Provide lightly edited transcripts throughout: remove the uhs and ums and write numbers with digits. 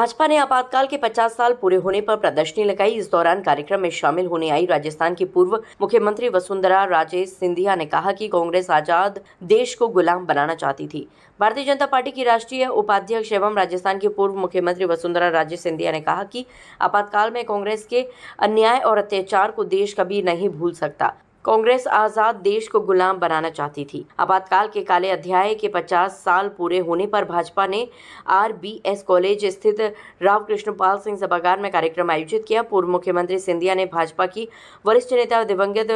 भाजपा ने आपातकाल के 50 साल पूरे होने पर प्रदर्शनी लगाई। इस दौरान कार्यक्रम में शामिल होने आई राजस्थान की पूर्व मुख्यमंत्री वसुंधरा राजे सिंधिया ने कहा कि कांग्रेस आजाद देश को गुलाम बनाना चाहती थी। भारतीय जनता पार्टी की राष्ट्रीय उपाध्यक्ष एवं राजस्थान की पूर्व मुख्यमंत्री वसुंधरा राजे सिंधिया ने कहा कि आपातकाल में कांग्रेस के अन्याय और अत्याचार को देश कभी नहीं भूल सकता। कांग्रेस आजाद देश को गुलाम बनाना चाहती थी। आपातकाल के काले अध्याय के 50 साल पूरे होने पर भाजपा ने RBS कॉलेज स्थित राव कृष्णपाल सिंह सभागार में कार्यक्रम आयोजित किया। पूर्व मुख्यमंत्री सिंधिया ने भाजपा की वरिष्ठ नेता दिवंगत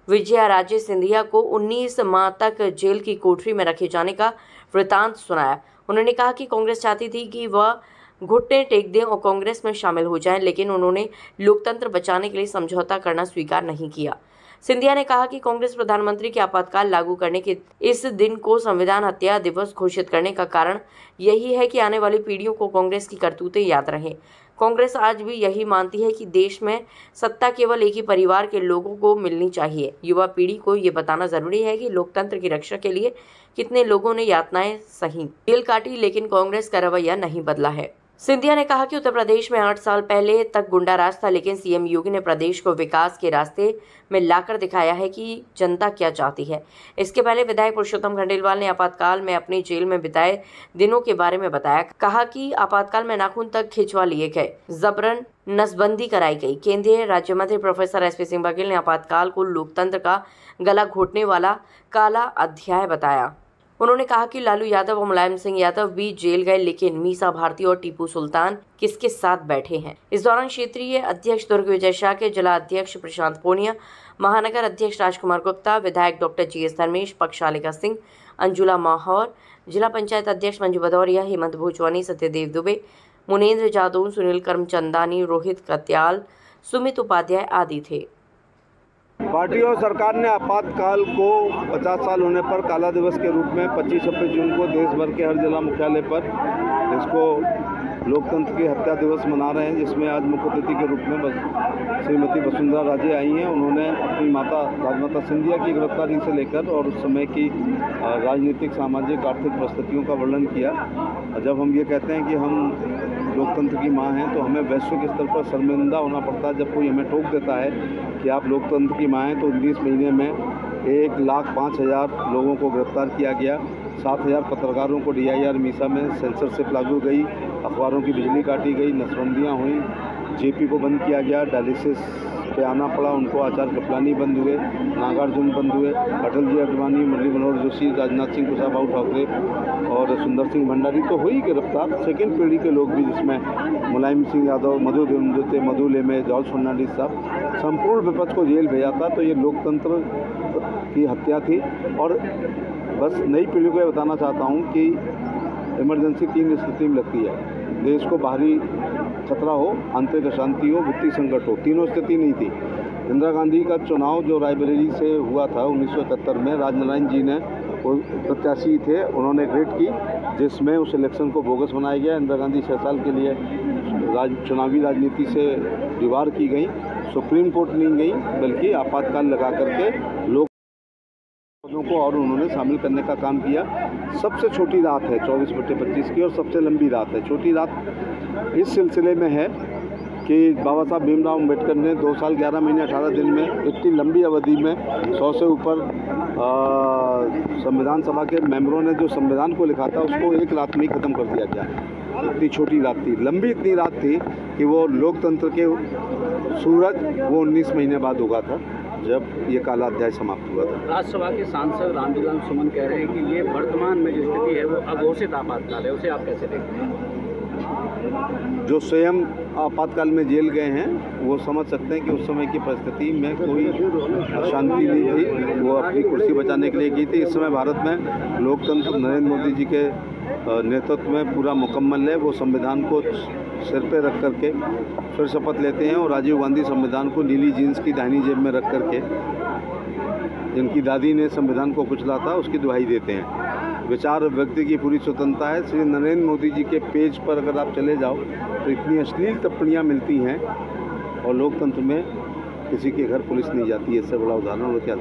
विजया राजे सिंधिया को 19 माह तक जेल की कोठरी में रखे जाने का वृतांत सुनाया। उन्होंने कहा कि कांग्रेस चाहती थी कि वह घुटने टेक दें और कांग्रेस में शामिल हो जाएं, लेकिन उन्होंने लोकतंत्र बचाने के लिए समझौता करना स्वीकार नहीं किया। सिंधिया ने कहा कि कांग्रेस प्रधानमंत्री के आपातकाल लागू करने के इस दिन को संविधान हत्या दिवस घोषित करने का कारण यही है कि आने वाली पीढ़ियों को कांग्रेस की करतूतें याद रहें। कांग्रेस आज भी यही मानती है कि देश में सत्ता केवल एक ही परिवार के लोगों को मिलनी चाहिए। युवा पीढ़ी को ये बताना जरूरी है कि लोकतंत्र की रक्षा के लिए कितने लोगों ने यातनाएं सही, जेल काटी, लेकिन कांग्रेस का रवैया नहीं बदला है। सिंधिया ने कहा कि उत्तर प्रदेश में 8 साल पहले तक गुंडाराज था, लेकिन सीएम योगी ने प्रदेश को विकास के रास्ते में लाकर दिखाया है कि जनता क्या चाहती है। इसके पहले विधायक पुरुषोत्तम खंडेलवाल ने आपातकाल में अपनी जेल में बिताए दिनों के बारे में बताया। कहा कि आपातकाल में नाखून तक खिंचवा लिए गए, जबरन नसबंदी कराई गई। केंद्रीय राज्य मंत्री प्रोफेसर SP सिंह बघेल ने आपातकाल को लोकतंत्र का गला घोटने वाला काला अध्याय बताया। उन्होंने कहा कि लालू यादव और मुलायम सिंह यादव भी जेल गए, लेकिन मीसा भारती और टीपू सुल्तान किसके साथ बैठे हैं। इस दौरान क्षेत्रीय अध्यक्ष दुर्ग विजय शाह के जिला अध्यक्ष प्रशांत पूनिया, महानगर अध्यक्ष राजकुमार गुप्ता, विधायक डॉक्टर GS धर्मेश, पक्षालिका सिंह, अंजुला माहौर, जिला पंचायत अध्यक्ष मंजू भदौरिया, हेमंत भोजवानी, सत्यदेव दुबे, मुनेन्द्र जादौन, सुनील करमचंदानी, रोहित कत्याल, सुमित उपाध्याय आदि थे। पार्टी और सरकार ने आपातकाल को 50 साल होने पर काला दिवस के रूप में 25-26 जून को देश भर के हर जिला मुख्यालय पर इसको लोकतंत्र की हत्या दिवस मना रहे हैं, जिसमें आज मुख्य अतिथि के रूप में श्रीमती वसुंधरा राजे आई हैं। उन्होंने अपनी माता राजमाता सिंधिया की गिरफ्तारी से लेकर और उस समय की राजनीतिक, सामाजिक, आर्थिक परिस्थितियों का वर्णन किया। जब हम ये कहते हैं कि हम लोकतंत्र की माँ हैं, तो हमें वैश्विक स्तर पर शर्मिंदा होना पड़ता है जब कोई हमें टोक देता है कि आप लोकतंत्र की माँ हैं। तो 19 महीने में 1,05,000 लोगों को गिरफ्तार किया गया, 7,000 पत्रकारों को DIR मीसा में सेंसरशिप लागू गई, अखबारों की बिजली काटी गई, नसबंदियाँ हुई, JP को बंद किया गया, डायलिसिस पे आना पड़ा उनको, आचार्य कृपलानी बंद हुए, नागार्जुन बंद हुए, अटल जी अडवाणी, मुरली मनोहर जोशी, राजनाथ सिंह, कुशाभाऊ ठाकरे और सुंदर सिंह भंडारी तो हुई गिरफ्तार। सेकेंड पीढ़ी के लोग भी, जिसमें मुलायम सिंह यादव, मधु देवते, मधु लेमे, जॉर्ज फर्नांडिस साहब, संपूर्ण विपक्ष को जेल भेजा था। तो ये लोकतंत्र की हत्या थी। और बस नई पीढ़ी को ये बताना चाहता हूँ कि इमरजेंसी 3 स्थिति में लगती है। देश को बाहरी खतरा हो, आंतरिक अशांति हो, वित्तीय संकट हो, तीनों स्थिति नहीं थी। इंदिरा गांधी का चुनाव जो रायबरेली से हुआ था 1971 में, राजनारायण जी ने वो प्रत्याशी थे, उन्होंने रेड की, जिसमें उस इलेक्शन को बोगस बनाया गया। इंदिरा गांधी 6 साल के लिए चुनावी राजनीति से दीवार की गई, सुप्रीम कोर्ट नहीं गई, बल्कि आपातकाल लगा करके लोग को और उन्होंने शामिल करने का काम किया। सबसे छोटी रात है 24/25 की और सबसे लंबी रात है। छोटी रात इस सिलसिले में है कि बाबा साहब भीमराव अम्बेडकर ने 2 साल 11 महीने 18 दिन में इतनी लंबी अवधि में 100 से ऊपर संविधान सभा के मेंबरों ने जो संविधान को लिखा था उसको एक रात में ही ख़त्म कर दिया गया। इतनी छोटी रात थी, लंबी इतनी रात थी कि वो लोकतंत्र के सूरज वो 19 महीने बाद उगा था, जब ये काला अध्याय समाप्त हुआ था। राज्यसभा के सांसद रामविलास सुमन कह रहे हैं कि ये वर्तमान में जो स्थिति है वो अघोषित आपातकाल है, उसे आप कैसे देखते हैं? जो स्वयं आपातकाल में जेल गए हैं वो समझ सकते हैं कि उस समय की परिस्थिति में कोई अशांति नहीं थी, वो अपनी कुर्सी बचाने के लिए की थी। इस समय भारत में लोकतंत्र नरेंद्र मोदी जी के नेतृत्व में पूरा मुकम्मल है। वो संविधान को सिर पे रख करके फिर शपथ लेते हैं और राजीव गांधी संविधान को नीली जीन्स की दाहिनी जेब में रख करके, जिनकी दादी ने संविधान को कुचला था, उसकी दुहाई देते हैं। विचार व्यक्ति की पूरी स्वतंत्रता है। श्री नरेंद्र मोदी जी के पेज पर अगर आप चले जाओ तो इतनी अश्लील टिप्पणियाँ मिलती हैं और लोकतंत्र में किसी के घर पुलिस नहीं जाती है। इससे बड़ा उदाहरण और क्या।